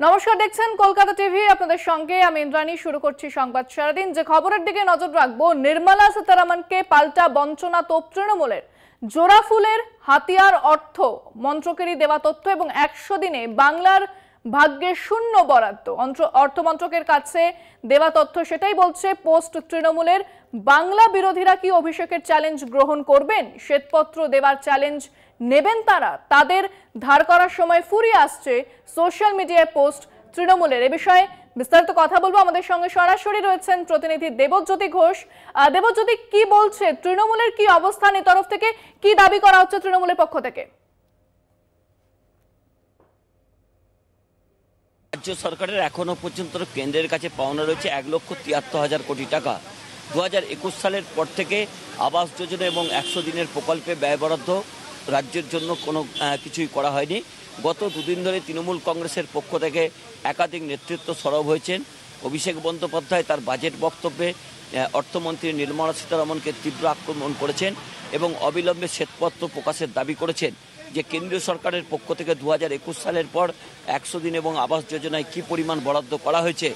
নমস্কার, দেখছেন কলকাতা টিভি। আপনাদের সঙ্গে আমি ইন্দ্রাণী। শুরু করছি সংবাদ সারাদিন। যে খবরের দিকে নজর রাখবো, নির্মলা সীতারামনকে পাল্টা বঞ্চনা তোপ তৃণমূলের। জোড়া ফুলের হাতিয়ার অর্থ মন্ত্রকেরই দেওয়া তথ্য এবং 100 দিনে বাংলার ভাগ্যে শূন্য বরাদ্দ। অর্থমন্ত্রকের কাছে দেওয়া তথ্য সেটাই বলছে পোস্ট তৃণমূলের। বাংলা বিরোধীরা কি অভিষেকের চ্যালেঞ্জ গ্রহণ করবেন? শ্বেতপত্র দেওয়ার চ্যালেঞ্জ নেবেন তারা? তাদের ধার করার সময় ফুরিয়ে আসছে সোশ্যাল মিডিয়ায় পোস্ট তৃণমূলের। এ বিষয়ে বিস্তারিত কথা বলবো। আমাদের সঙ্গে সরাসরি রয়েছেন প্রতিনিধি দেবজ্যোতি ঘোষ। দেবজ্যোতি, কি বলছে তৃণমূলের, কি অবস্থান, এই তরফ থেকে কি দাবি করা হচ্ছে তৃণমূলের পক্ষ থেকে? রাজ্য সরকারের এখনো পর্যন্ত কেন্দ্রের কাছে পাওনা রয়েছে 1,73,000 কোটি টাকা। 2021 সালের পর থেকে আবাস যোজনা এবং 100 দিনের প্রকল্পে ব্যয় বরাদ্দ রাজ্যের জন্য কোনো কিছুই করা হয়নি। গত দুদিন ধরে তৃণমূল কংগ্রেসের পক্ষ থেকে একাধিক নেতৃত্ব সরব হয়েছেন। অভিষেক বন্দ্যোপাধ্যায় তার বাজেট বক্তব্যে অর্থমন্ত্রী নির্মলা সীতারমনকে তীব্র আক্রমণ করেছেন এবং অবিলম্বে শ্বেতপত্র প্রকাশের দাবি করেছেন যে কেন্দ্রীয় সরকারের পক্ষ থেকে 2021 সালের পর 100 দিন এবং আবাস যোজনায় কী পরিমাণ বরাদ্দ করা হয়েছে।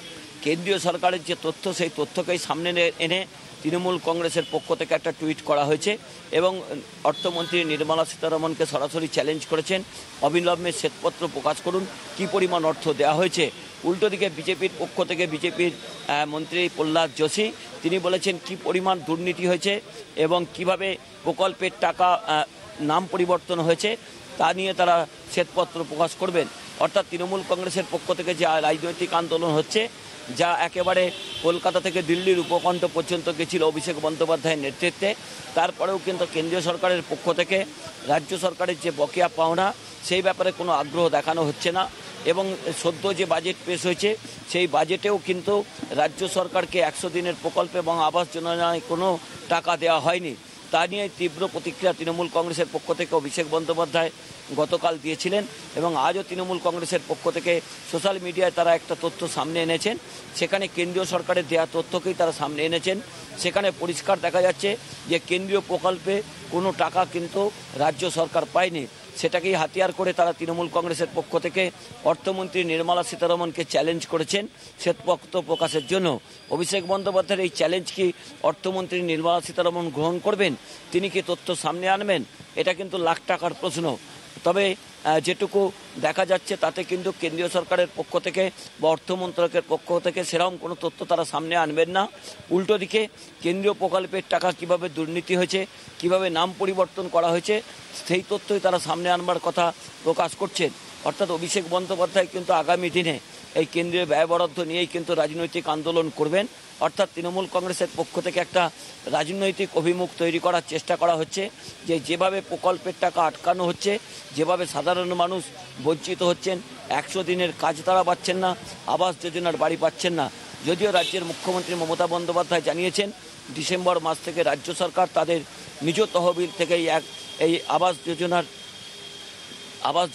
কেন্দ্রীয় সরকারের যে তথ্য, সেই তথ্যকেই সামনে এনে তৃণমূল কংগ্রেসের পক্ষ থেকে একটা টুইট করা হয়েছে এবং অর্থমন্ত্রী নির্মলা সীতারমনকে সরাসরি চ্যালেঞ্জ করেছেন, অবিলম্বে শ্বেতপত্র প্রকাশ করুন কী পরিমাণ অর্থ দেওয়া হয়েছে। উল্টো দিকে বিজেপির পক্ষ থেকে বিজেপির মন্ত্রী প্রহ্লাদ যোশী তিনি বলেছেন কী পরিমাণ দুর্নীতি হয়েছে এবং কিভাবে প্রকল্পের টাকা নাম পরিবর্তন হয়েছে তা নিয়ে তারা শ্বেতপত্র প্রকাশ করবেন। অর্থাৎ তৃণমূল কংগ্রেসের পক্ষ থেকে যে রাজনৈতিক আন্দোলন হচ্ছে, যা একেবারে কলকাতা থেকে দিল্লির উপকণ্ঠ পর্যন্ত গেছিল অভিষেক বন্দ্যোপাধ্যায়ের নেতৃত্বে, তারপরেও কিন্তু কেন্দ্রীয় সরকারের পক্ষ থেকে রাজ্য সরকারের যে বকেয়া পাওনা সেই ব্যাপারে কোনো আগ্রহ দেখানো হচ্ছে না। এবং সদ্য যে বাজেট পেশ হয়েছে সেই বাজেটেও কিন্তু রাজ্য সরকারকে 100 দিনের প্রকল্প এবং আবাস যোজনায় কোনো টাকা দেওয়া হয়নি। তা নিয়ে তীব্র প্রতিক্রিয়া তৃণমূল কংগ্রেসের পক্ষ থেকে অভিষেক বন্দ্যোপাধ্যায় গতকাল দিয়েছিলেন এবং আজও তৃণমূল কংগ্রেসের পক্ষ থেকে সোশ্যাল মিডিয়ায় তারা একটা তথ্য সামনে এনেছেন। সেখানে কেন্দ্রীয় সরকারের দেওয়া তথ্যকেই তারা সামনে এনেছেন। সেখানে পরিষ্কার দেখা যাচ্ছে যে কেন্দ্রীয় প্রকল্পে কোনো টাকা কিন্তু রাজ্য সরকার পায়নি। সেটাকেই হাতিয়ার করে তারা তৃণমূল কংগ্রেসের পক্ষ থেকে অর্থমন্ত্রী নির্মলা সীতারমনকে চ্যালেঞ্জ করেছেন শ্বেতপত্র প্রকাশের জন্য। অভিষেক বন্দ্যোপাধ্যায়ের এই চ্যালেঞ্জ কি অর্থমন্ত্রী নির্মলা সীতারমন গ্রহণ করবেন? তিনি কি তথ্য সামনে আনবেন? এটা কিন্তু লাখ টাকার প্রশ্ন। তবে যেটুকু দেখা যাচ্ছে তাতে কিন্তু কেন্দ্রীয় সরকারের পক্ষ থেকে বা অর্থ মন্ত্রকের পক্ষ থেকে সেরকম কোনো তথ্য তারা সামনে আনবেন না। উল্টো দিকে কেন্দ্রীয় প্রকল্পের টাকা কিভাবে দুর্নীতি হয়েছে, কিভাবে নাম পরিবর্তন করা হয়েছে, সেই তথ্যই তারা সামনে আনবার কথা প্রকাশ করছেন। অর্থাৎ অভিষেক বন্দ্যোপাধ্যায় কিন্তু আগামী দিনে এই কেন্দ্রীয় ব্যয় বরাদ্দ নিয়েই কিন্তু রাজনৈতিক আন্দোলন করবেন। অর্থাৎ তৃণমূল কংগ্রেসের পক্ষ থেকে একটা রাজনৈতিক অভিমুখ তৈরি করার চেষ্টা করা হচ্ছে যে যেভাবে প্রকল্পের টাকা আটকানো হচ্ছে, যেভাবে সাধারণ মানুষ বঞ্চিত হচ্ছেন, 100 দিনের কাজ তারা পাচ্ছেন না, আবাস যোজনার বাড়ি পাচ্ছেন না। যদিও রাজ্যের মুখ্যমন্ত্রী মমতা বন্দ্যোপাধ্যায় জানিয়েছেন ডিসেম্বর মাস থেকে রাজ্য সরকার তাদের নিজ তহবিল থেকে এই আবাস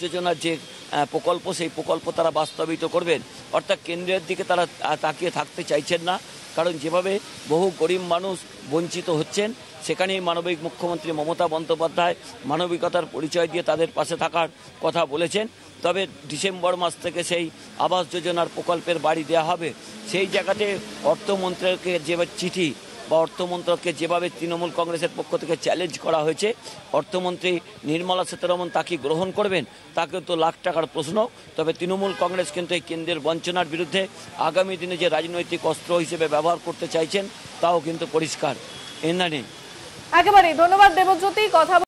যোজনার যে প্রকল্প সেই প্রকল্প তারা বাস্তবায়িত করবেন। অর্থাৎ কেন্দ্রের দিকে তারা তাকিয়ে থাকতে চাইছেন না, কারণ যেভাবে বহু গরিব মানুষ বঞ্চিত হচ্ছেন সেখানেই মানবিক মুখ্যমন্ত্রী মমতা বন্দ্যোপাধ্যায় মানবিকতার পরিচয় দিয়ে তাদের পাশে থাকার কথা বলেছেন। তবে ডিসেম্বর মাস থেকে সেই আবাস যোজনার প্রকল্পের বাড়ি দেওয়া হবে। সেই জায়গাতে অর্থমন্ত্রকের যে চিঠি বা অর্থমন্ত্রককে যেভাবে তৃণমূল কংগ্রেসের পক্ষ থেকে চ্যালেঞ্জ করা হয়েছে, অর্থমন্ত্রী নির্মলা সীতারমন তাকে গ্রহণ করবেন তাকে তো লাখ টাকার প্রশ্ন। তবে তৃণমূল কংগ্রেস কিন্তু এই কেন্দ্রের বঞ্চনার বিরুদ্ধে আগামী দিনে যে রাজনৈতিক অস্ত্র হিসেবে ব্যবহার করতে চাইছেন তাও কিন্তু পরিষ্কার। একেবারেই ধন্যবাদ দেবজ্যোতি। কথা